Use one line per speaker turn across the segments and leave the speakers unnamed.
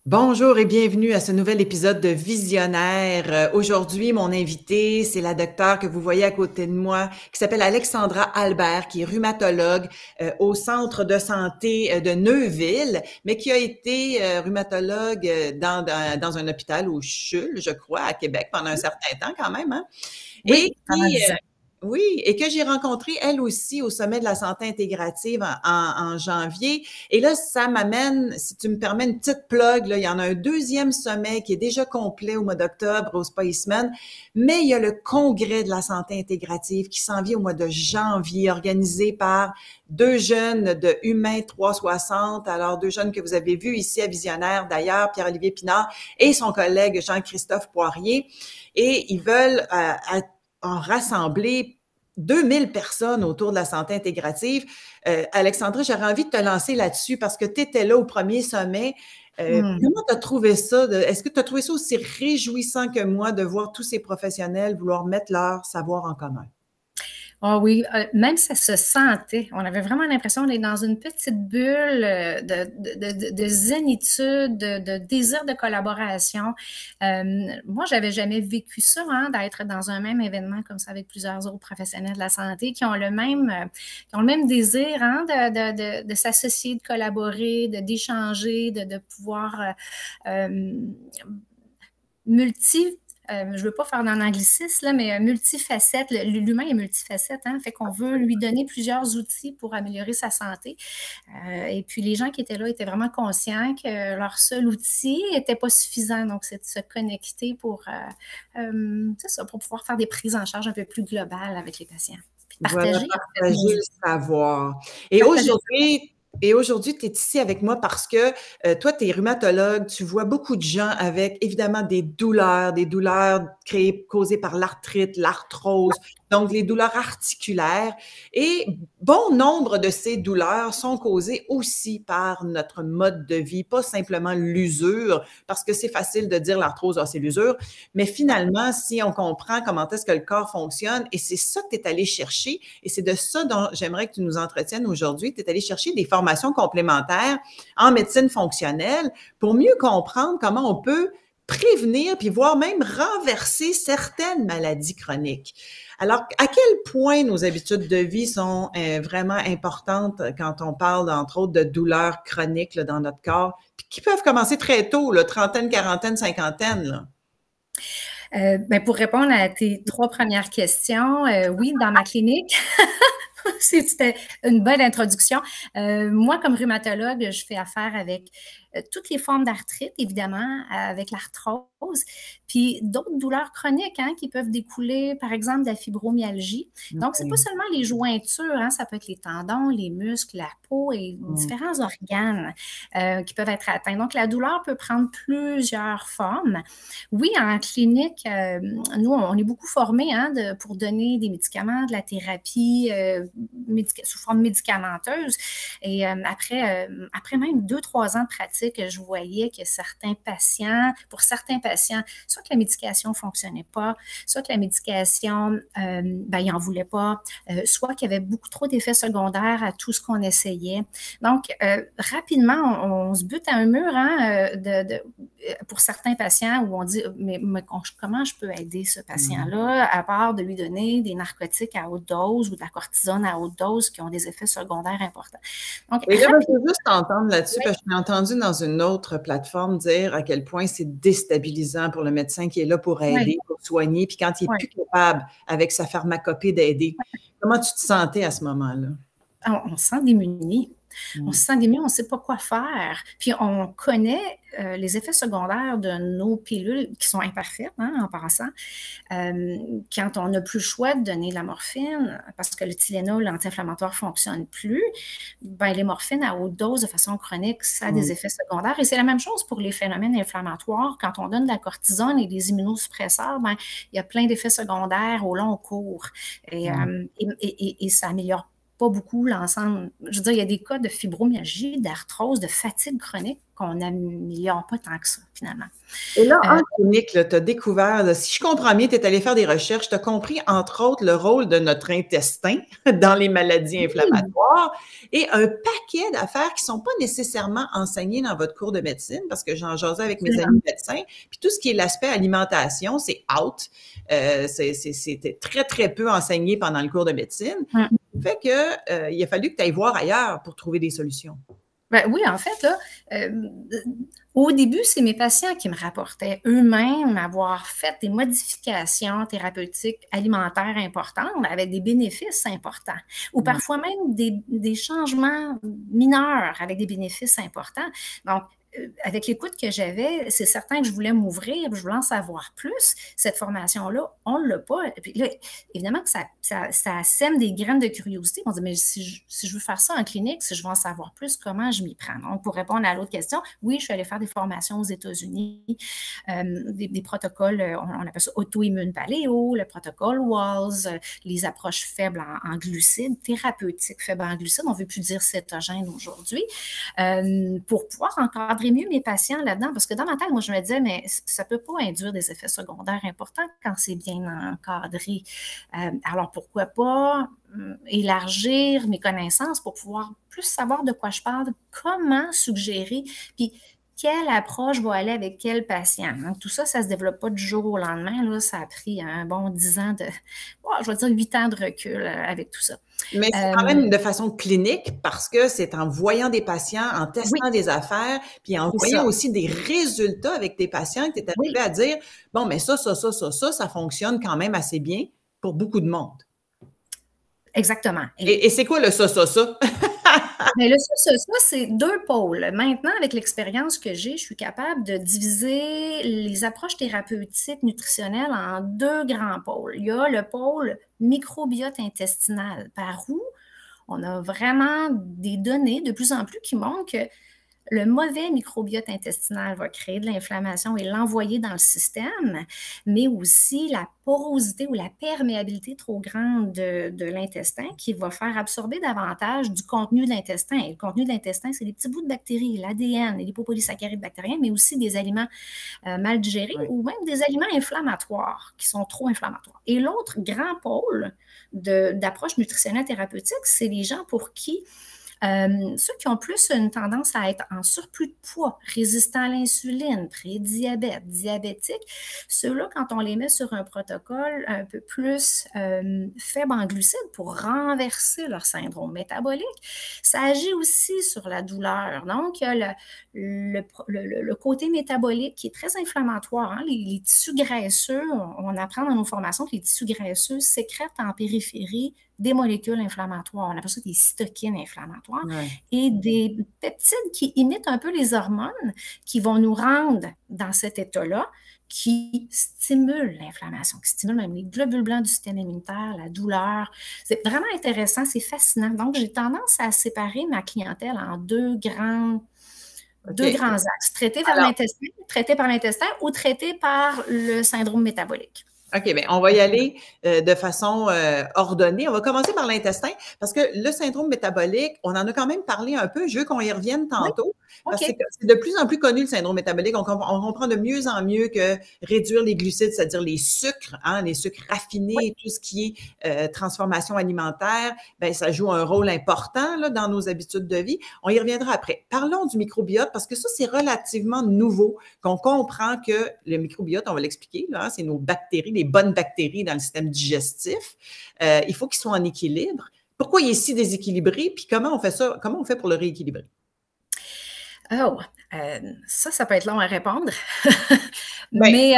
Bonjour et bienvenue à ce nouvel épisode de Visionnaire. Aujourd'hui, mon invité, c'est la docteure que vous voyez à côté de moi, qui s'appelle Alexandra Albert, qui est rhumatologue au centre de santé de Neuville, mais qui a été rhumatologue dans un hôpital au CHUL, je crois, à Québec, pendant un certain temps quand même, hein? Et
Oui, pendant 10 ans.
oui, et que j'ai rencontré elle aussi au sommet de la santé intégrative en janvier. Et là, ça m'amène, si tu me permets, une petite plug. Là, il y en a un deuxième sommet qui est déjà complet au mois d'octobre au Spa Eastman, mais il y a le congrès de la santé intégrative qui s'en vient au mois de janvier, organisé par deux jeunes de Humain 360. Alors, deux jeunes que vous avez vus ici à Visionnaire, d'ailleurs, Pierre-Olivier Pinard et son collègue Jean-Christophe Poirier. Et ils veulent en rassembler 2000 personnes autour de la santé intégrative. Alexandra, j'aurais envie de te lancer là-dessus parce que tu étais là au premier sommet. Comment tu as trouvé ça? Est-ce que tu as trouvé ça aussi réjouissant que moi de voir tous ces professionnels vouloir mettre leur savoir en commun?
Ah oui, même ça se sentait. On avait vraiment l'impression d'être dans une petite bulle de zénitude, de désir de collaboration. Moi, j'avais jamais vécu ça, hein, d'être dans un même événement comme ça avec plusieurs autres professionnels de la santé qui ont le même désir, hein, de s'associer, de collaborer, d'échanger, de pouvoir multi je ne veux pas faire d'un anglicisme, là, mais multifacette. L'humain est multifacette, hein, fait qu'on veut lui donner plusieurs outils pour améliorer sa santé. Et puis, les gens qui étaient là étaient vraiment conscients que leur seul outil n'était pas suffisant. Donc, c'est de se connecter c'est ça, pour pouvoir faire des prises en charge un peu plus globales avec les patients. Puis
Voilà,
partager, en fait,
partager le savoir. Et
partager.
aujourd'hui, tu es ici avec moi parce que toi, tu es rhumatologue, tu vois beaucoup de gens avec évidemment des douleurs causées par l'arthrite, l'arthrose, donc les douleurs articulaires. Et bon nombre de ces douleurs sont causées aussi par notre mode de vie, pas simplement l'usure, parce que c'est facile de dire l'arthrose, c'est l'usure, mais finalement, si on comprend comment est-ce que le corps fonctionne, et c'est ça que tu es allé chercher, et c'est de ça dont j'aimerais que tu nous entretiennes aujourd'hui, tu es allé chercher des formations complémentaires en médecine fonctionnelle pour mieux comprendre comment on peut prévenir puis voire même renverser certaines maladies chroniques. Alors, à quel point nos habitudes de vie sont vraiment importantes quand on parle, entre autres, de douleurs chroniques là, dans notre corps, puis qui peuvent commencer très tôt, là, trentaine, quarantaine, cinquantaine, là.
Ben, pour répondre à tes 3 premières questions, oui, dans ma clinique, c'était une bonne introduction. Moi, comme rhumatologue, je fais affaire avec toutes les formes d'arthrite, évidemment, avec l'arthrose, puis d'autres douleurs chroniques, hein, qui peuvent découler, par exemple, de la fibromyalgie. Donc, c'est pas
OK.
seulement les jointures, hein, ça peut être les tendons, les muscles, la peau et
Mm.
différents organes qui peuvent être atteints. Donc, la douleur peut prendre plusieurs formes. Oui, en clinique, nous, on est beaucoup formés, hein, pour donner des médicaments, de la thérapie sous forme médicamenteuse. Et après même 2, 3 ans de pratique, je voyais que pour certains patients, soit que la médication ne fonctionnait pas, soit que la médication, ben, ils n'en voulaient pas, soit qu'il y avait beaucoup trop d'effets secondaires à tout ce qu'on essayait. Donc, rapidement, on se bute à un mur, hein, pour certains patients où on dit, mais comment je peux aider ce
Mm.
patient-là, à part de lui donner des narcotiques à haute dose ou de la cortisone à haute dose qui ont des effets secondaires importants. Donc,
Et là, ben, je
rapidement,
veux juste t'entendre là-dessus,
oui,
parce que je t'ai entendu dans une autre plateforme dire à quel point c'est déstabilisant pour le médecin qui est là pour
oui,
aider, pour soigner, puis quand il est
oui.
plus capable avec sa pharmacopée d'aider. Comment tu te sentais à ce moment-là?
On se sent démuni. On
Mm.
se sent démuni, on ne sait pas quoi faire. Puis on connaît les effets secondaires de nos pilules qui sont imparfaites, hein, en passant. Quand on n'a plus le choix de donner de la morphine, parce que le Tylenol, l'anti-inflammatoire, ne fonctionne plus, ben, les morphines à haute dose de façon chronique, ça a des
Mm.
effets secondaires. Et c'est la même chose pour les phénomènes inflammatoires. Quand on donne de la cortisone et des immunosuppresseurs, ben, il y a plein d'effets secondaires au long cours.
Mm.
Et ça améliore pas beaucoup l'ensemble. Je veux dire, il y a des cas de fibromyalgie, d'arthrose, de fatigue chronique qu'on n'améliore pas tant que ça, finalement.
Et là, en clinique, tu as découvert, si je comprends bien, tu es allé faire des recherches, tu as compris, entre autres, le rôle de notre intestin dans les maladies inflammatoires et un paquet d'affaires qui ne sont pas nécessairement enseignées dans votre cours de médecine, parce que j'en jasais avec mes amis médecins, puis tout ce qui est l'aspect alimentation, c'est out. C'était très, très peu enseigné pendant le cours de médecine. Fait que il a fallu que tu ailles voir ailleurs pour trouver des solutions.
Ben oui, en fait, là, au début, c'est mes patients qui me rapportaient eux-mêmes avoir fait des modifications thérapeutiques alimentaires importantes avec des bénéfices importants ou parfois même des changements mineurs avec des bénéfices importants. Donc, avec l'écoute que j'avais, c'est certain que je voulais m'ouvrir, je voulais en savoir plus. Cette formation-là, on ne l'a pas. Et puis là, évidemment que ça sème des graines de curiosité. On dit, mais si je veux faire ça en clinique, si je veux en savoir plus, comment je m'y prends? Donc, pour répondre à l'autre question, oui, je suis allée faire des formations aux États-Unis, des protocoles, on appelle ça auto-immune paléo, le protocole WALS, les approches faibles en glucides, thérapeutiques faibles en glucides, on ne veut plus dire cétogène aujourd'hui, pour pouvoir encadrer mieux mes patients là-dedans, parce que dans ma tête, moi, je me disais, mais ça ne peut pas induire des effets secondaires importants quand c'est bien encadré. Alors, pourquoi pas élargir mes connaissances pour pouvoir plus savoir de quoi je parle, comment suggérer, puis quelle approche va aller avec quel patient. Donc, tout ça, ça ne se développe pas du jour au lendemain. Là, ça a pris un bon 10 ans je vais dire 8 ans de recul avec tout ça.
Mais c'est quand même de façon clinique parce que c'est en voyant des patients, en testant des affaires, puis en voyant aussi des résultats avec des patients que tu es arrivé à dire, bon, mais ça fonctionne quand même assez bien pour beaucoup de monde.
Exactement.
Et c'est quoi le ça?
Mais le ça, c'est 2 pôles. Maintenant, avec l'expérience que j'ai, je suis capable de diviser les approches thérapeutiques nutritionnelles en 2 grands pôles. Il y a le pôle microbiote intestinal, par où on a vraiment des données de plus en plus qui montrent que le mauvais microbiote intestinal va créer de l'inflammation et l'envoyer dans le système, mais aussi la porosité ou la perméabilité trop grande de l'intestin qui va faire absorber davantage du contenu de l'intestin. Et le contenu de l'intestin, c'est des petits bouts de bactéries, l'ADN, les lipopolysaccharides bactériens, mais aussi des aliments mal digérés ou même des aliments inflammatoires qui sont trop inflammatoires. Et l'autre grand pôle d'approche nutritionnelle thérapeutique, c'est les gens pour qui ceux qui ont plus une tendance à être en surplus de poids, résistants à l'insuline, prédiabète, diabétique, ceux-là, quand on les met sur un protocole un peu plus faible en glucides pour renverser leur syndrome métabolique, ça agit aussi sur la douleur. Donc, il y a le côté métabolique qui est très inflammatoire. Hein? Les tissus graisseux, on apprend dans nos formations que les tissus graisseux sécrètent en périphérie des molécules inflammatoires. On appelle ça des cytokines inflammatoires et des peptides qui imitent un peu les hormones qui vont nous rendre dans cet état-là, qui stimulent l'inflammation, qui stimulent même les globules blancs du système immunitaire, la douleur. C'est vraiment intéressant, c'est fascinant. Donc, j'ai tendance à séparer ma clientèle en deux grands axes, traités par l'intestin ou traités par le syndrome métabolique.
OK, bien, on va y aller de façon ordonnée. On va commencer par l'intestin parce que le syndrome métabolique, on en a quand même parlé un peu. Je veux qu'on y revienne tantôt parce que c'est de plus en plus connu le syndrome métabolique. On comprend de mieux en mieux que réduire les glucides, c'est-à-dire les sucres raffinés, tout ce qui est transformation alimentaire, ben ça joue un rôle important là, dans nos habitudes de vie. On y reviendra après. Parlons du microbiote parce que ça, c'est relativement nouveau qu'on comprend que le microbiote, on va l'expliquer, là, c'est nos bactéries, les bonnes bactéries dans le système digestif. Il faut qu'ils soient en équilibre. Pourquoi il est si déséquilibré? Puis comment on fait ça? Comment on fait pour le rééquilibrer?
Ça peut être long à répondre. Mais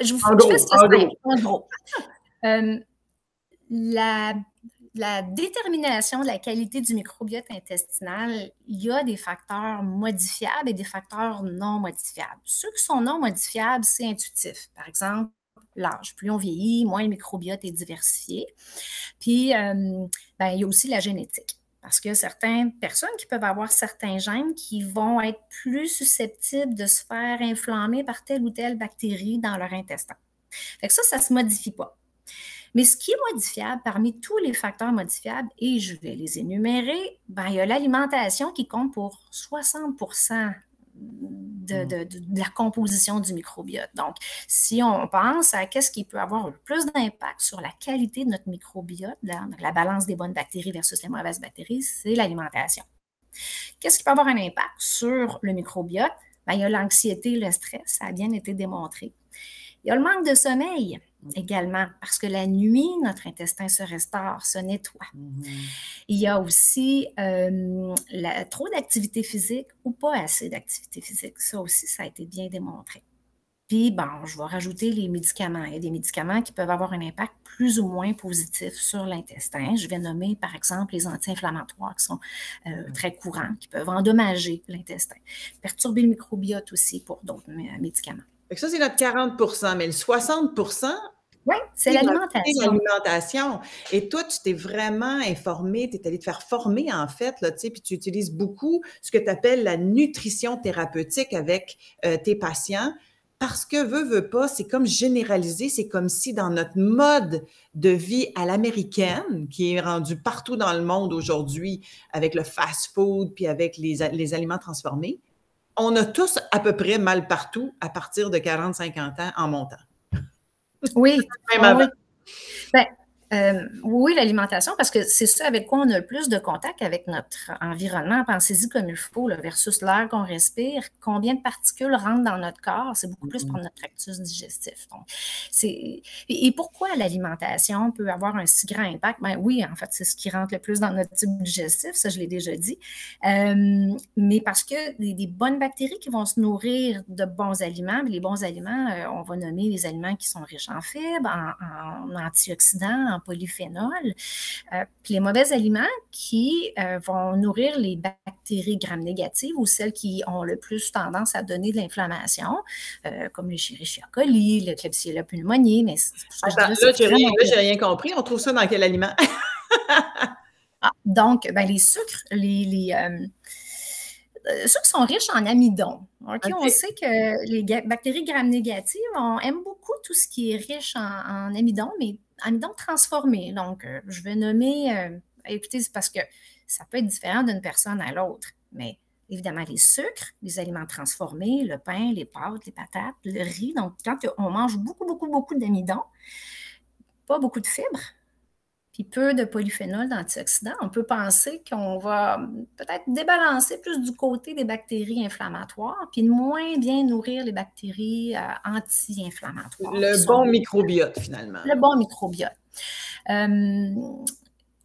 je vous fais ça en gros. La détermination de la qualité du microbiote intestinal, il y a des facteurs modifiables et des facteurs non modifiables. Ceux qui sont non modifiables, c'est intuitif. Par exemple, l'âge. Plus on vieillit, moins le microbiote est diversifié. Puis, il y a aussi la génétique. Parce qu'il y a certaines personnes qui peuvent avoir certains gènes qui vont être plus susceptibles de se faire inflammer par telle ou telle bactérie dans leur intestin. Fait que ça ne se modifie pas. Mais ce qui est modifiable parmi tous les facteurs modifiables, et je vais les énumérer, il y a l'alimentation qui compte pour 60% de la composition du microbiote. Donc, si on pense à qu'est-ce qui peut avoir le plus d'impact sur la qualité de notre microbiote, la balance des bonnes bactéries versus les mauvaises bactéries, c'est l'alimentation. Qu'est-ce qui peut avoir un impact sur le microbiote? Bien, il y a l'anxiété, le stress, ça a bien été démontré. Il y a le manque de sommeil également, parce que la nuit, notre intestin se restaure, se nettoie. Il y a aussi trop d'activité physique ou pas assez d'activité physique. Ça aussi, ça a été bien démontré. Puis, bon, je vais rajouter les médicaments. Il y a des médicaments qui peuvent avoir un impact plus ou moins positif sur l'intestin. Je vais nommer, par exemple, les anti-inflammatoires qui sont très courants, qui peuvent endommager l'intestin. Perturber le microbiote aussi pour d'autres médicaments.
Ça, c'est notre 40 mais le 60
oui, c'est
l'alimentation. Et toi, tu t'es vraiment informé, tu es allé te faire former, en fait, là, puis tu utilises beaucoup ce que tu appelles la nutrition thérapeutique avec tes patients. Parce que, veux pas, c'est comme généralisé, c'est comme si dans notre mode de vie à l'américaine, qui est rendu partout dans le monde aujourd'hui, avec le fast-food, puis avec les aliments transformés, on a tous à peu près mal partout à partir de 40-50 ans en montant.
Oui.
Même avant.
Oui. Oui, l'alimentation, parce que c'est ça avec quoi on a le plus de contact avec notre environnement. Pensez-y comme il faut, là, versus l'air qu'on respire. Combien de particules rentrent dans notre corps? C'est beaucoup plus pour notre tractus digestif. Donc, et pourquoi l'alimentation peut avoir un si grand impact? Ben oui, en fait, c'est ce qui rentre le plus dans notre tube digestif, ça je l'ai déjà dit. Mais parce que des bonnes bactéries qui vont se nourrir de bons aliments, les bons aliments, on va nommer les aliments qui sont riches en fibres, en antioxydants, en polyphénol, puis les mauvais aliments qui vont nourrir les bactéries gram-négatives ou celles qui ont le plus tendance à donner de l'inflammation, comme les Escherichia coli, le Klebsiella pneumoniae. Mais
là, j'ai rien compris. On trouve ça dans quel aliment?
Donc, ben, les sucres, ceux qui sont riches en amidon. Okay? On sait que les bactéries gram-négatives, on aime beaucoup tout ce qui est riche en amidon, mais amidon transformé. Donc, je vais nommer, écoutez, c'est parce que ça peut être différent d'une personne à l'autre, mais évidemment, les sucres, les aliments transformés, le pain, les pâtes, les patates, le riz. Donc, quand on mange beaucoup d'amidon, pas beaucoup de fibres, puis peu de polyphénol d'antioxydants, on peut penser qu'on va peut-être débalancer plus du côté des bactéries inflammatoires, puis moins bien nourrir les bactéries anti-inflammatoires.
Le bon microbiote, finalement.
Le bon microbiote.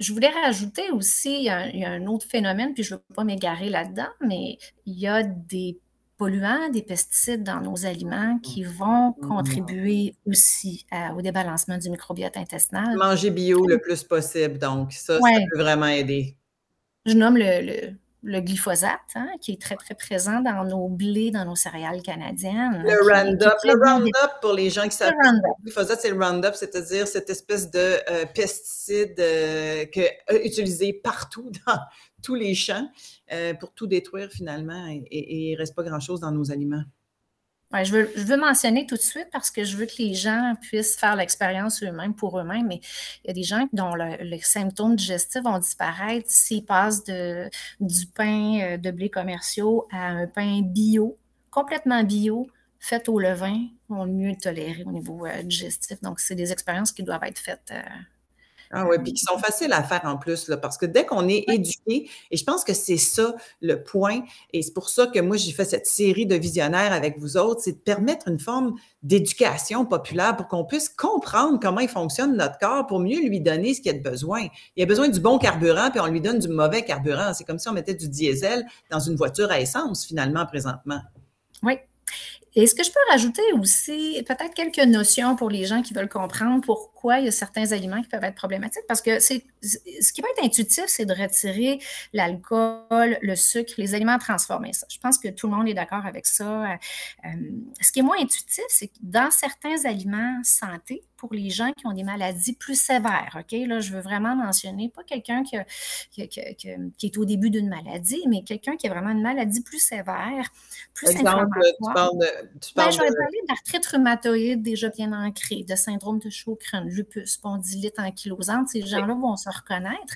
Je voulais rajouter aussi, il y a un autre phénomène, puis je ne veux pas m'égarer là-dedans, mais il y a des polluants, des pesticides dans nos aliments qui vont contribuer aussi au débalancement du microbiote intestinal.
Manger bio le plus possible, donc ça peut vraiment aider.
Je nomme le glyphosate, hein, qui est très, très présent dans nos blés, dans nos céréales canadiennes.
Le Roundup, pour les gens qui savent, le glyphosate, c'est le Roundup, c'est-à-dire cette espèce de pesticide utilisé partout dans tous les champs pour tout détruire finalement et il ne reste pas grand-chose dans nos aliments.
Ouais, je veux mentionner tout de suite parce que je veux que les gens puissent faire l'expérience eux-mêmes pour eux-mêmes, mais il y a des gens dont les symptômes digestifs vont disparaître s'ils passent du pain de blé commerciaux à un pain bio, complètement bio, fait au levain, vont mieux tolérer au niveau digestif. Donc, c'est des expériences qui doivent être faites.
Ah oui, puis qui sont faciles à faire en plus, là, parce que dès qu'on est éduqué, et je pense que c'est ça le point, et c'est pour ça que moi, j'ai fait cette série de visionnaires avec vous autres, c'est de permettre une forme d'éducation populaire pour qu'on puisse comprendre comment il fonctionne notre corps pour mieux lui donner ce qu'il a de besoin. Il a besoin du bon carburant, puis on lui donne du mauvais carburant. C'est comme si on mettait du diesel dans une voiture à essence, finalement, présentement.
Oui. Et ce que je peux rajouter aussi, peut-être quelques notions pour les gens qui veulent comprendre pourquoi il y a certains aliments qui peuvent être problématiques, parce que ce qui va être intuitif, c'est de retirer l'alcool, le sucre, les aliments transformés. Ça, je pense que tout le monde est d'accord avec ça. Ce qui est moins intuitif, c'est que dans certains aliments santé, pour les gens qui ont des maladies plus sévères, OK? Là, je veux vraiment mentionner, pas quelqu'un qui est au début d'une maladie, mais quelqu'un qui a vraiment une maladie plus sévère, plus inflammatoire. Je vais parler d'arthrite rhumatoïde déjà bien ancrée, de syndrome de Sjögren, lupus, spondylite ankylosante, ces gens-là vont se reconnaître,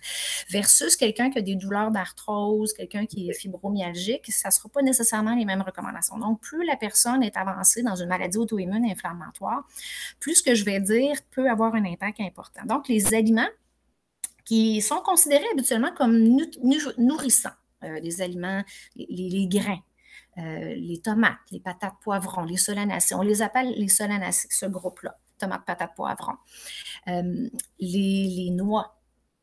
versus quelqu'un qui a des douleurs d'arthrose, quelqu'un qui est fibromyalgique, ça ne sera pas nécessairement les mêmes recommandations. Donc, plus la personne est avancée dans une maladie auto-immune inflammatoire, plus ce que je vais dire peut avoir un impact important. Donc, les aliments qui sont considérés habituellement comme nourrissants, les aliments, les grains, les tomates, les patates, poivrons, les solanacées. On les appelle les solanacées, ce groupe-là. Tomates, patates, poivrons. Les noix,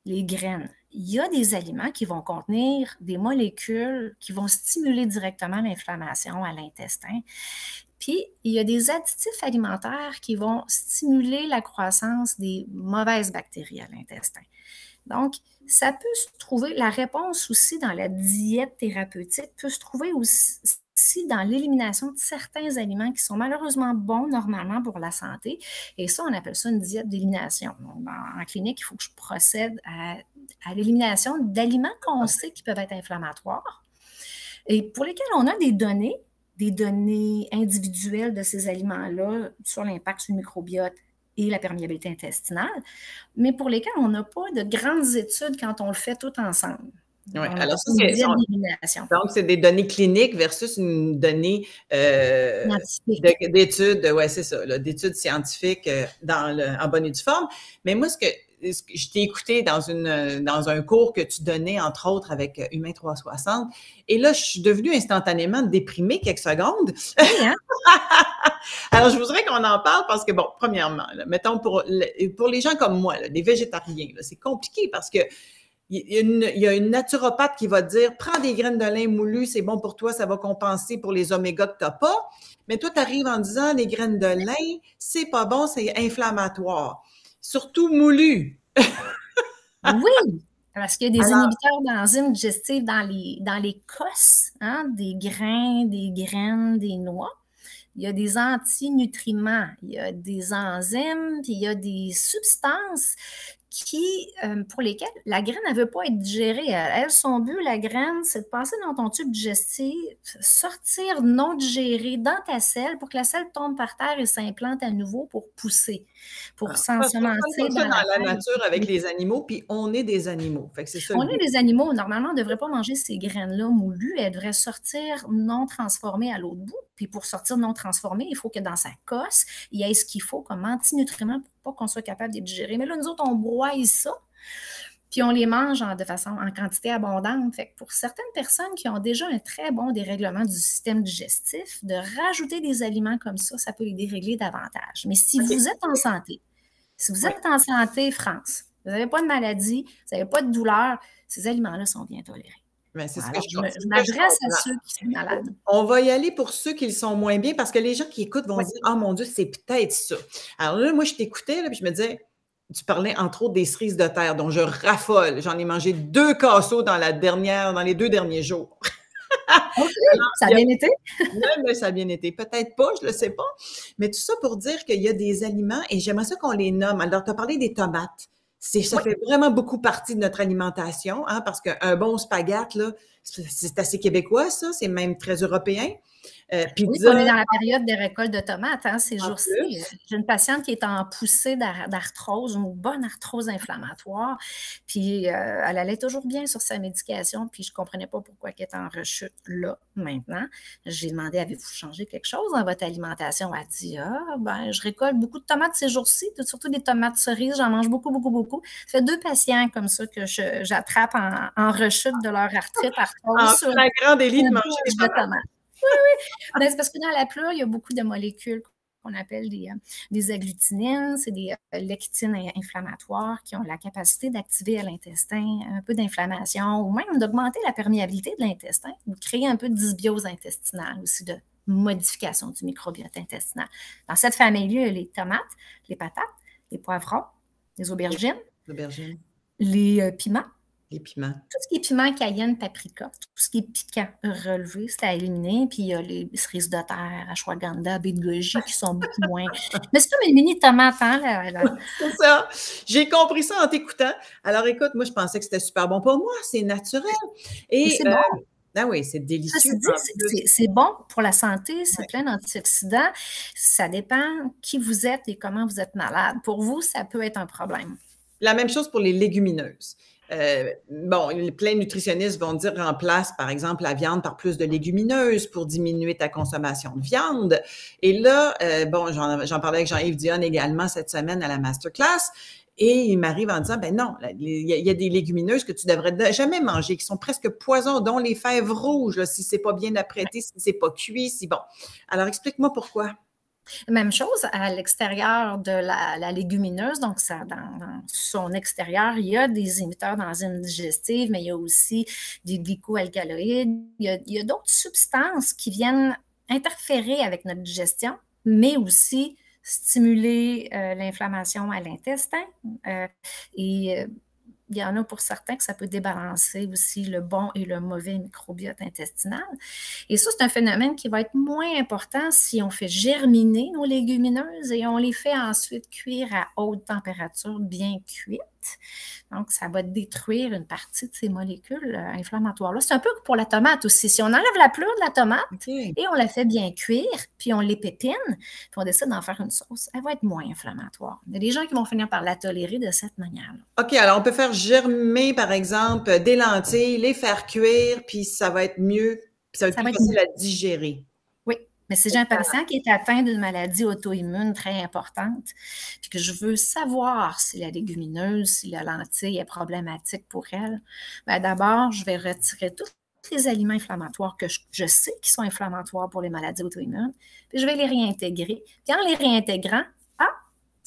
les graines. Il y a des aliments qui vont contenir des molécules qui vont stimuler directement l'inflammation à l'intestin. Puis, il y a des additifs alimentaires qui vont stimuler la croissance des mauvaises bactéries à l'intestin. Donc, ça peut se trouver, la réponse aussi dans la diète thérapeutique peut se trouver aussi dans l'élimination de certains aliments qui sont malheureusement bons normalement pour la santé. Et ça, on appelle ça une diète d'élimination. Donc, en clinique, il faut que je procède à l'élimination d'aliments qu'on sait qui peuvent être inflammatoires et pour lesquels on a des données individuelles de ces aliments-là sur l'impact sur le microbiote et la perméabilité intestinale, mais pour lesquels on n'a pas de grandes études quand on le fait tout ensemble.
Oui, alors ça, donc, c'est des données cliniques versus une donnée d'études, oui, c'est ça, d'études scientifiques en bonne et due forme. Mais moi, je t'ai écouté dans un cours que tu donnais, entre autres, avec Humain 360, et là, je suis devenue instantanément déprimée quelques secondes. Oui, hein? Alors, je voudrais qu'on en parle parce que, bon, premièrement, là, mettons, pour les gens comme moi, là, les végétariens, là, c'est compliqué parce que il y a une naturopathe qui va te dire « Prends des graines de lin moulues, c'est bon pour toi, ça va compenser pour les oméga que tu n'as pas. » Mais toi, tu arrives en disant « Les graines de lin, c'est pas bon, c'est inflammatoire. » Surtout moulues.
Oui, parce qu'il y a des inhibiteurs d'enzymes digestives dans les cosses, hein, des grains, des graines, des noix. Il y a des antinutriments, il y a des enzymes, puis il y a des substances pour lesquelles la graine ne veut pas être digérée. Elle, son but, la graine, c'est de passer dans ton tube digestif, sortir non digéré dans ta selle pour que la selle tombe par terre et s'implante à nouveau pour pousser, pour s'ensemencer dans
la nature avec les animaux, puis on est des animaux. Fait que c'est ça.
On est des animaux. Normalement, on ne devrait pas manger ces graines-là moulues. Elles devraient sortir non transformées à l'autre bout. Puis pour sortir non transformées, il faut que dans sa cosse, il y ait ce qu'il faut comme antinutriments pour pas qu'on soit capable de les digérer. Mais là, nous autres, on broye ça, puis on les mange en quantité abondante. Fait que pour certaines personnes qui ont déjà un très bon dérèglement du système digestif, de rajouter des aliments comme ça peut les dérégler davantage. Mais si vous êtes en santé, France, vous n'avez pas de maladie, vous n'avez pas de douleur, ces aliments-là sont bien tolérés.
Ben, c'est
alors, je m'adresse à ceux qui sont malades.
On va y aller pour ceux qui le sont moins bien parce que les gens qui écoutent vont dire « Ah, mon Dieu, c'est peut-être ça. » Alors là, moi, je t'écoutais, puis je me disais, tu parlais entre autres des cerises de terre dont je raffole. J'en ai mangé 2 casseaux dans les 2 derniers jours.
OK, ça a bien été?
Oui, mais ça a bien été. Peut-être pas, je ne le sais pas. Mais tout ça pour dire qu'il y a des aliments et j'aimerais ça qu'on les nomme. Alors, tu as parlé des tomates. Ça fait vraiment beaucoup partie de notre alimentation, hein, parce qu'un bon spaghette, là, c'est assez québécois, ça, c'est même très européen.
Pizza, on est dans la période des récoltes de tomates, hein, ces jours-ci. J'ai une patiente qui est en poussée d'arthrose, une bonne arthrose inflammatoire, puis elle allait toujours bien sur sa médication, puis je ne comprenais pas pourquoi elle était en rechute là, maintenant. J'ai demandé, avez-vous changé quelque chose dans votre alimentation? Elle a dit, je récolte beaucoup de tomates ces jours-ci, surtout des tomates cerises, j'en mange beaucoup, beaucoup, beaucoup. Ça fait 2 patients comme ça que j'attrape en rechute de leur arthrose.
En flagrant délit de manger des tomates.
Oui. C'est parce que dans la pleure, il y a beaucoup de molécules qu'on appelle des agglutinines, c'est des lectines inflammatoires qui ont la capacité d'activer à l'intestin un peu d'inflammation ou même d'augmenter la perméabilité de l'intestin ou de créer un peu de dysbiose intestinale aussi, de modification du microbiote intestinal. Dans cette famille-là, il y a les tomates, les patates, les poivrons, les aubergines, les piments.
Les piments.
Tout ce qui est piment, cayenne, paprika, tout ce qui est piquant relevé, c'est à éliminer. Puis il y a les cerises de terre, ashwagandha, baie de goji qui sont beaucoup moins. Mais c'est comme une mini tomate, hein?
C'est ça. J'ai compris ça en t'écoutant. Alors écoute, moi, je pensais que c'était super bon. Pour moi, c'est naturel. Et
c'est bon.
Ah oui, c'est
Ceci
délicieux
dit,
en plus.
c'est bon pour la santé, c'est
Ouais.
plein d'antioxydants. Ça dépend qui vous êtes et comment vous êtes malade. Pour vous, ça peut être un problème.
La même chose pour les légumineuses. Bon, plein de nutritionnistes vont dire remplace, par exemple, la viande par plus de légumineuses pour diminuer ta consommation de viande. Et là, bon, j'en parlais avec Jean-Yves Dionne également cette semaine à la masterclass. Et il m'arrive en disant, ben non, il y a des légumineuses que tu devrais jamais manger, qui sont presque poison, dont les fèves rouges, là, si c'est pas bien apprêté, si c'est pas cuit, si bon. Alors, explique-moi pourquoi.
Même chose à l'extérieur de la légumineuse, donc ça, dans son extérieur, il y a des inhibiteurs d'enzymes digestives, mais il y a aussi des glycoalcaloïdes, il y a d'autres substances qui viennent interférer avec notre digestion, mais aussi stimuler l'inflammation à l'intestin. Et il y en a pour certains que ça peut débalancer aussi le bon et le mauvais microbiote intestinal. Et ça, c'est un phénomène qui va être moins important si on fait germiner nos légumineuses et on les fait ensuite cuire à haute température, bien cuites. Donc, ça va détruire une partie de ces molécules inflammatoires-là. C'est un peu pour la tomate aussi. Si on enlève la pleure de la tomate et on la fait bien cuire, puis on les pépine, puis on décide d'en faire une sauce, elle va être moins inflammatoire. Il y a des gens qui vont finir par la tolérer de cette manière-là.
OK, alors on peut faire germer, par exemple, des lentilles, les faire cuire, puis ça va être mieux, puis ça va être plus facile à digérer.
Oui, mais si j'ai un patient qui est atteint d'une maladie auto-immune très importante, puis que je veux savoir si la légumineuse, si la lentille est problématique pour elle, bien d'abord, je vais retirer tous les aliments inflammatoires que je sais qui sont inflammatoires pour les maladies auto-immunes, puis je vais les réintégrer. Puis en les réintégrant,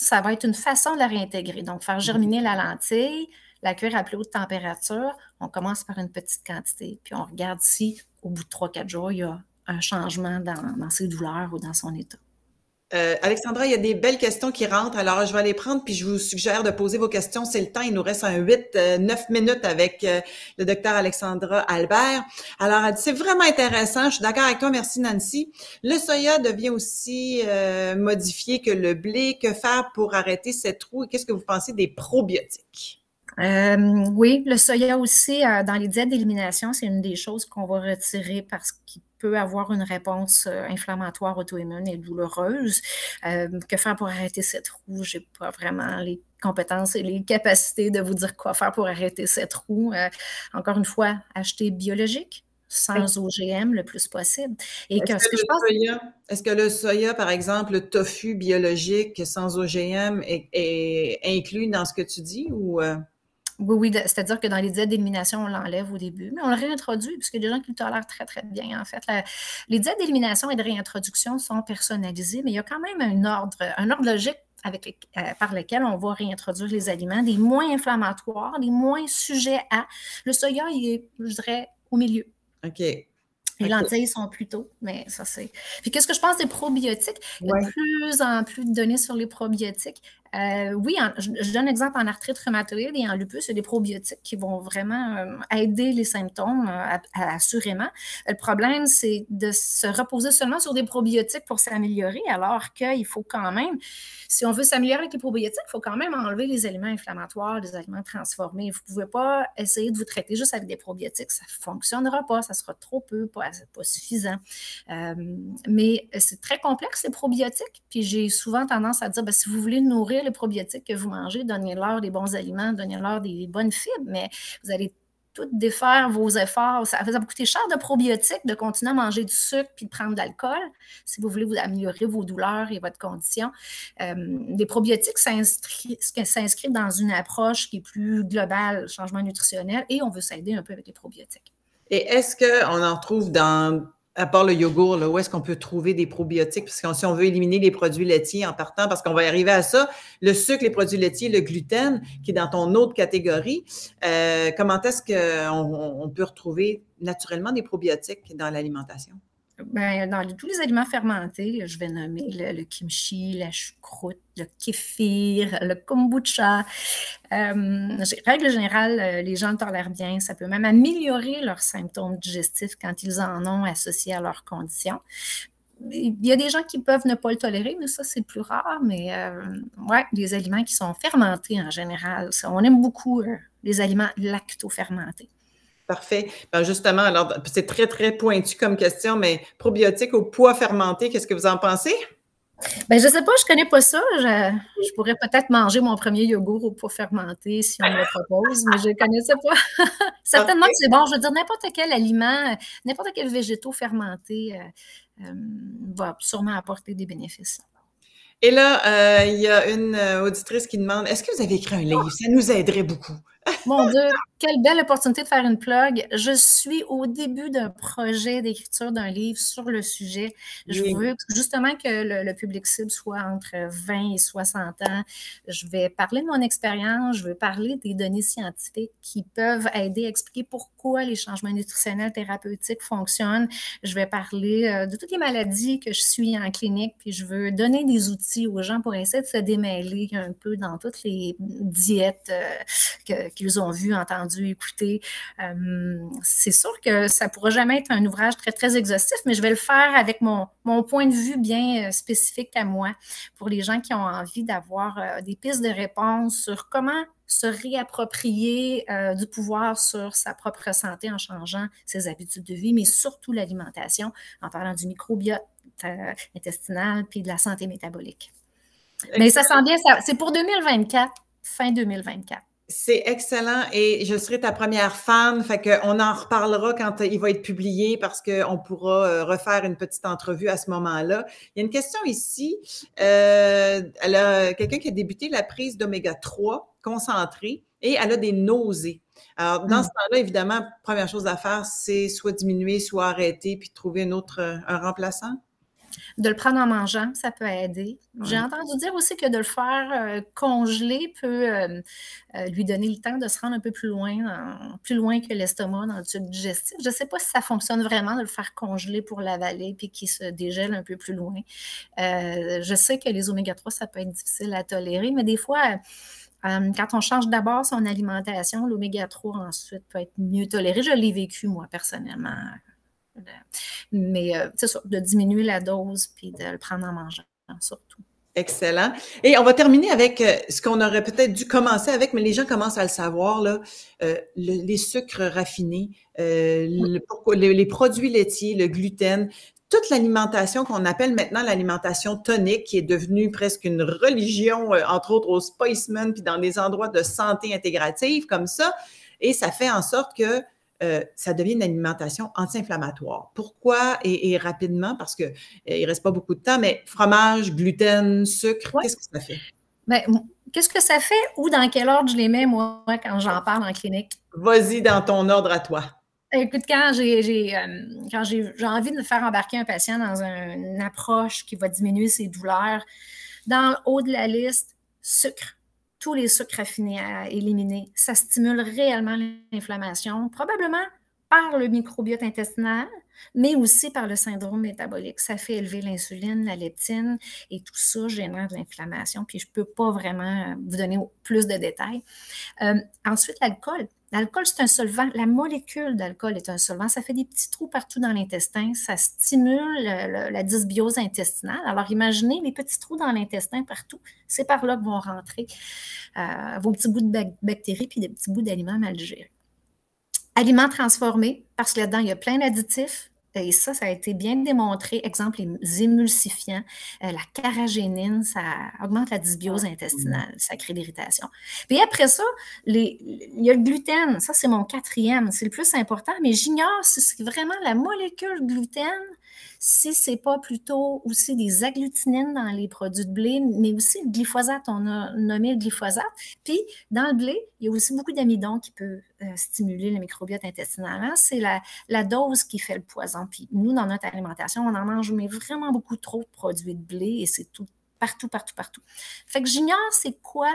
ça va être une façon de la réintégrer. Donc, faire germiner la lentille, la cuire à plus haute température, on commence par une petite quantité, puis on regarde si, au bout de 3-4 jours, il y a un changement dans ses douleurs ou dans son état.
Alexandra, il y a des belles questions qui rentrent, alors je vais les prendre, puis je vous suggère de poser vos questions. C'est le temps, il nous reste un 8-9 minutes avec le docteur Alexandra Albert. Alors, elle dit, c'est vraiment intéressant, je suis d'accord avec toi, merci Nancy. Le soya devient aussi modifié que le blé. Que faire pour arrêter cette roue? Et qu'est-ce que vous pensez des probiotiques?
Oui, le soya aussi, dans les diètes d'élimination, c'est une des choses qu'on va retirer parce qu'il peut avoir une réponse inflammatoire auto-immune et douloureuse. Que faire pour arrêter cette roue? Je n'ai pas vraiment les compétences et les capacités de vous dire quoi faire pour arrêter cette roue. Encore une fois, acheter biologique, sans OGM le plus possible. Et
Est-ce que le soya, par exemple, le tofu biologique sans OGM est inclus dans ce que tu dis ou
Oui, c'est-à-dire que dans les diètes d'élimination, on l'enlève au début, mais on le réintroduit parce qu'il y a des gens qui le tolèrent très, très bien, en fait. Les diètes d'élimination et de réintroduction sont personnalisées, mais il y a quand même un ordre logique par lequel on va réintroduire les aliments, des moins inflammatoires, des moins sujets à. Le soya, il est, je dirais, au milieu.
OK.
Les lentilles sont plus tôt, mais ça c'est. Puis qu'est-ce que je pense des probiotiques? Il y a de plus en plus de données sur les probiotiques. Oui, je donne un exemple en arthrite rhumatoïde et en lupus, il y a des probiotiques qui vont vraiment aider les symptômes assurément. Le problème, c'est de se reposer seulement sur des probiotiques pour s'améliorer, alors qu'il faut quand même, si on veut s'améliorer avec les probiotiques, il faut quand même enlever les aliments inflammatoires, les aliments transformés. Vous ne pouvez pas essayer de vous traiter juste avec des probiotiques. Ça ne fonctionnera pas, ça sera trop peu, pas suffisant. Mais c'est très complexe, les probiotiques. Puis j'ai souvent tendance à dire, si vous voulez nourrir les probiotiques que vous mangez, donnez-leur des bons aliments, donnez-leur des bonnes fibres, mais vous allez tout défaire vos efforts. Ça va vous coûter cher de probiotiques, de continuer à manger du sucre puis de prendre de l'alcool si vous voulez vous améliorer vos douleurs et votre condition. Les probiotiques s'inscrivent dans une approche qui est plus globale, changement nutritionnel, et on veut s'aider un peu avec les probiotiques.
Et est-ce qu'on en trouve à part le yogourt, là, où est-ce qu'on peut trouver des probiotiques? Parce que si on veut éliminer les produits laitiers en partant, parce qu'on va y arriver à ça, le sucre, les produits laitiers, le gluten, qui est dans ton autre catégorie, comment est-ce qu'on peut retrouver naturellement des probiotiques dans l'alimentation?
Dans tous les aliments fermentés, je vais nommer le kimchi, la choucroute, le kéfir, le kombucha. Règle générale, les gens le tolèrent bien. Ça peut même améliorer leurs symptômes digestifs quand ils en ont associé à leurs conditions. Il y a des gens qui peuvent ne pas le tolérer, mais ça, c'est plus rare. Mais les aliments qui sont fermentés en général, on aime beaucoup les aliments lacto-fermentés.
Parfait. Ben justement, alors, c'est très, très pointu comme question, mais probiotiques au pois fermenté, qu'est-ce que vous en pensez?
Ben, je sais pas, je connais pas ça. Je pourrais peut-être manger mon premier yogourt au pois fermenté si on me le propose, mais je connaissais pas. Certainement que
Parfait.
c'est bon. Je veux dire, n'importe quel aliment, n'importe quel végétaux fermenté va sûrement apporter des bénéfices.
Et là, il y a une auditrice qui demande, est-ce que vous avez écrit un livre? Ça nous aiderait beaucoup.
Mon Dieu, quelle belle opportunité de faire une plug. Je suis au début d'un projet d'écriture d'un livre sur le sujet. Je
Oui.
veux justement que le public cible soit entre 20 et 60 ans. Je vais parler de mon expérience, je veux parler des données scientifiques qui peuvent aider à expliquer pourquoi les changements nutritionnels thérapeutiques fonctionnent. Je vais parler de toutes les maladies que je suis en clinique, puis je veux donner des outils aux gens pour essayer de se démêler un peu dans toutes les diètes qu'ils ont vu, entendu, écouté. C'est sûr que ça ne pourra jamais être un ouvrage très, très exhaustif, mais je vais le faire avec mon point de vue bien spécifique à moi pour les gens qui ont envie d'avoir des pistes de réponse sur comment se réapproprier du pouvoir sur sa propre santé en changeant ses habitudes de vie, mais surtout l'alimentation, en parlant du microbiote intestinal puis de la santé métabolique. Mais ça sent bien, c'est pour 2024, fin 2024.
C'est excellent et je serai ta première fan, fait qu'on en reparlera quand il va être publié parce qu'on pourra refaire une petite entrevue à ce moment-là. Il y a une question ici. Elle a quelqu'un qui a débuté la prise d'oméga 3 concentré et elle a des nausées. Alors, dans ce temps-là, évidemment, première chose à faire, c'est soit diminuer, soit arrêter puis trouver un remplaçant.
De le prendre en mangeant, ça peut aider. Ouais. J'ai entendu dire aussi que de le faire congeler peut lui donner le temps de se rendre un peu plus loin que l'estomac dans le tube digestif. Je ne sais pas si ça fonctionne vraiment de le faire congeler pour l'avaler puis qu'il se dégèle un peu plus loin. Je sais que les oméga 3, ça peut être difficile à tolérer, mais des fois, quand on change d'abord son alimentation, l'oméga 3 ensuite peut être mieux toléré. Je l'ai vécu, moi, personnellement. Mais c'est ça, de diminuer la dose puis de le prendre en mangeant, surtout.
Excellent. Et on va terminer avec ce qu'on aurait peut-être dû commencer avec, mais les gens commencent à le savoir, là, les sucres raffinés, les produits laitiers, le gluten, toute l'alimentation qu'on appelle maintenant l'alimentation tonique, qui est devenue presque une religion, entre autres au Spiceman, puis dans des endroits de santé intégrative comme ça, et ça fait en sorte que ça devient une alimentation anti-inflammatoire. Pourquoi? Et rapidement, parce qu'il ne reste pas beaucoup de temps, mais fromage, gluten, sucre, qu'est-ce que ça fait?
Ben, qu'est-ce que ça fait ou dans quel ordre je les mets, moi, quand j'en parle en clinique?
Vas-y dans ton ordre à toi.
Écoute, quand j'ai envie de faire embarquer un patient dans une approche qui va diminuer ses douleurs, dans le haut de la liste, sucre. Tous les sucres raffinés à éliminer. Ça stimule réellement l'inflammation, probablement par le microbiote intestinal, mais aussi par le syndrome métabolique. Ça fait élever l'insuline, la leptine et tout ça génère de l'inflammation. Puis je ne peux pas vraiment vous donner plus de détails. Ensuite, l'alcool. L'alcool, c'est un solvant. La molécule d'alcool est un solvant. Ça fait des petits trous partout dans l'intestin. Ça stimule la dysbiose intestinale. Alors, imaginez les petits trous dans l'intestin partout. C'est par là que vont rentrer vos petits bouts de bactéries puis des petits bouts d'aliments mal digérés. Aliments transformés, parce que là-dedans, il y a plein d'additifs. Et ça a été bien démontré. Exemple, les émulsifiants, la carragénine, ça augmente la dysbiose intestinale, ça crée de l'irritation. Puis après ça, il y a le gluten. Ça, c'est mon 4e. C'est le plus important, mais j'ignore si c'est vraiment la molécule gluten, si ce n'est pas plutôt aussi des agglutinines dans les produits de blé, mais aussi le glyphosate. On a nommé le glyphosate. Puis, dans le blé, il y a aussi beaucoup d'amidon qui peut stimuler le microbiote intestinal. Hein? C'est la dose qui fait le poison. Puis nous, dans notre alimentation, on en mange mais vraiment beaucoup trop de produits de blé et c'est tout, partout. Fait que j'ignore c'est quoi.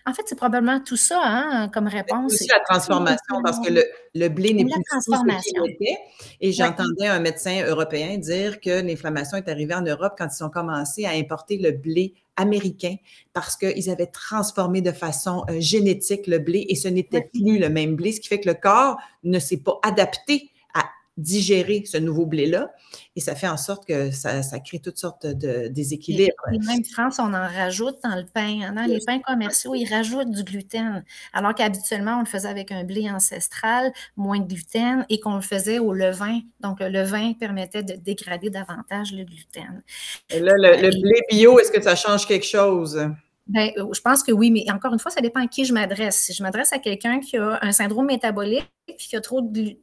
En fait, c'est probablement tout ça hein, comme réponse.
C'est aussi la transformation parce que le blé n'est plus ce qu'il était. Et j'entendais un médecin européen dire que l'inflammation est arrivée en Europe quand ils ont commencé à importer le blé américain parce qu'ils avaient transformé de façon génétique le blé et ce n'était plus le même blé, ce qui fait que le corps ne s'est pas adapté digérer ce nouveau blé-là. Et ça fait en sorte que ça crée toutes sortes de déséquilibres.
Et même France, on en rajoute dans le pain. Hein. Dans les pains commerciaux, ils rajoutent du gluten. Alors qu'habituellement, on le faisait avec un blé ancestral, moins de gluten, et qu'on le faisait au levain. Donc, le levain permettait de dégrader davantage le gluten.
Et là, le blé bio, est-ce que ça change quelque chose?
Ben, je pense que oui, mais encore une fois, ça dépend à qui je m'adresse. Si je m'adresse à quelqu'un qui a un syndrome métabolique et qui a trop de...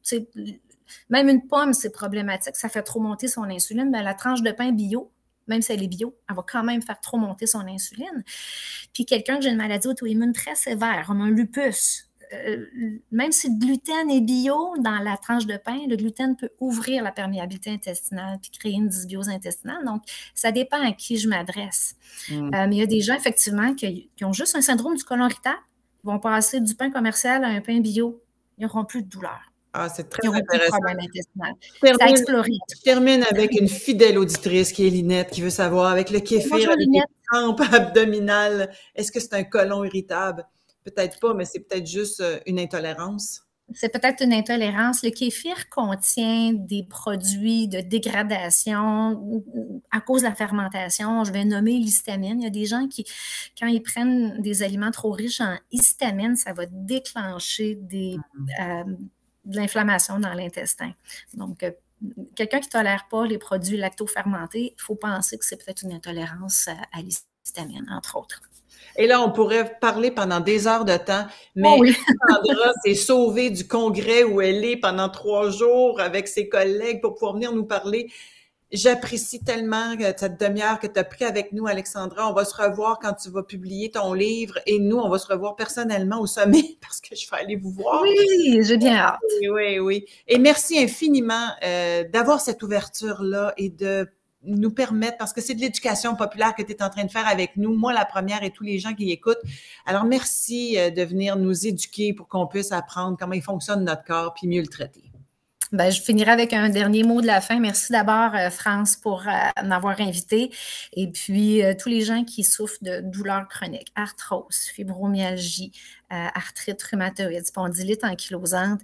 Même une pomme, c'est problématique, ça fait trop monter son insuline. Ben, la tranche de pain bio, même si elle est bio, elle va quand même faire trop monter son insuline. Puis quelqu'un qui a une maladie auto-immune très sévère, comme un lupus, même si le gluten est bio dans la tranche de pain, le gluten peut ouvrir la perméabilité intestinale puis créer une dysbiose intestinale. Donc, ça dépend à qui je m'adresse. Mais il y a des gens, effectivement, qui ont juste un syndrome du côlon irritable, vont passer du pain commercial à un pain bio. Ils n'auront plus de douleur.
Ah, c'est très intéressant.
Je
termine avec une fidèle auditrice qui est Linette, qui veut savoir, avec le kéfir, avec les crampes abdominales, est-ce que c'est un côlon irritable? Peut-être pas, mais c'est peut-être juste une intolérance.
C'est peut-être une intolérance. Le kéfir contient des produits de dégradation à cause de la fermentation. Je vais nommer l'histamine. Il y a des gens qui, quand ils prennent des aliments trop riches en histamine, ça va déclencher de l'inflammation dans l'intestin. Donc, quelqu'un qui ne tolère pas les produits lacto-fermentés, il faut penser que c'est peut-être une intolérance à l'histamine, entre autres.
Et là, on pourrait parler pendant des heures de temps, mais Alexandra s'est sauvée du congrès où elle est pendant 3 jours avec ses collègues pour pouvoir venir nous parler. J'apprécie tellement cette demi-heure que tu as pris avec nous, Alexandra. On va se revoir quand tu vas publier ton livre et nous, on va se revoir personnellement au sommet parce que je vais aller vous voir.
Oui, j'ai bien hâte.
Oui. Et merci infiniment d'avoir cette ouverture-là et de nous permettre, parce que c'est de l'éducation populaire que tu es en train de faire avec nous, moi la première et tous les gens qui écoutent. Alors, merci de venir nous éduquer pour qu'on puisse apprendre comment il fonctionne notre corps puis mieux le traiter.
Ben, je finirai avec un dernier mot de la fin. Merci d'abord, France, pour m'avoir invitée. Et puis, tous les gens qui souffrent de douleurs chroniques, arthrose, fibromyalgie, arthrite rhumatoïde, spondylite ankylosante.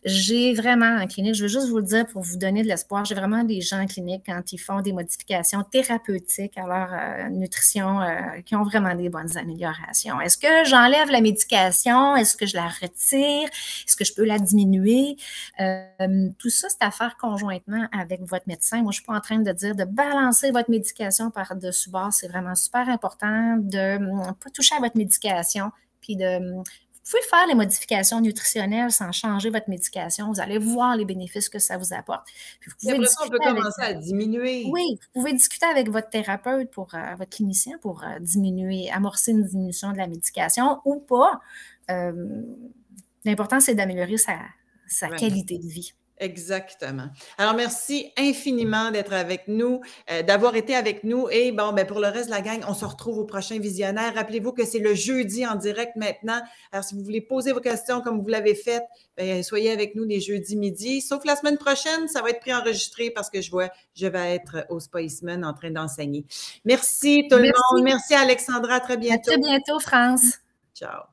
J'ai vraiment en clinique, je veux juste vous le dire pour vous donner de l'espoir, j'ai vraiment des gens en clinique quand ils font des modifications thérapeutiques à leur nutrition qui ont vraiment des bonnes améliorations. Est-ce que j'enlève la médication? Est-ce que je la retire? Est-ce que je peux la diminuer? Tout ça, c'est à faire conjointement avec votre médecin. Moi, je ne suis pas en train de dire de balancer votre médication par-dessus bord. C'est vraiment super important de ne pas toucher à votre médication. Puis vous pouvez faire les modifications nutritionnelles sans changer votre médication. Vous allez voir les bénéfices que ça vous apporte.
Puis vous pouvez on peut commencer à diminuer.
Oui, vous pouvez discuter avec votre thérapeute, votre clinicien, pour diminuer, amorcer une diminution de la médication ou pas. L'important, c'est d'améliorer sa qualité de vie.
Exactement. Alors, merci infiniment d'être avec nous, d'avoir été avec nous. Et bon, ben pour le reste de la gang, on se retrouve au prochain visionnaire. Rappelez-vous que c'est le jeudi en direct maintenant. Alors, si vous voulez poser vos questions comme vous l'avez fait, ben, soyez avec nous les jeudis midi. Sauf la semaine prochaine, ça va être préenregistré parce que je vais être au Spiceman en train d'enseigner. Merci tout le monde. Merci Alexandra. À très bientôt.
À très bientôt, France.
Ciao.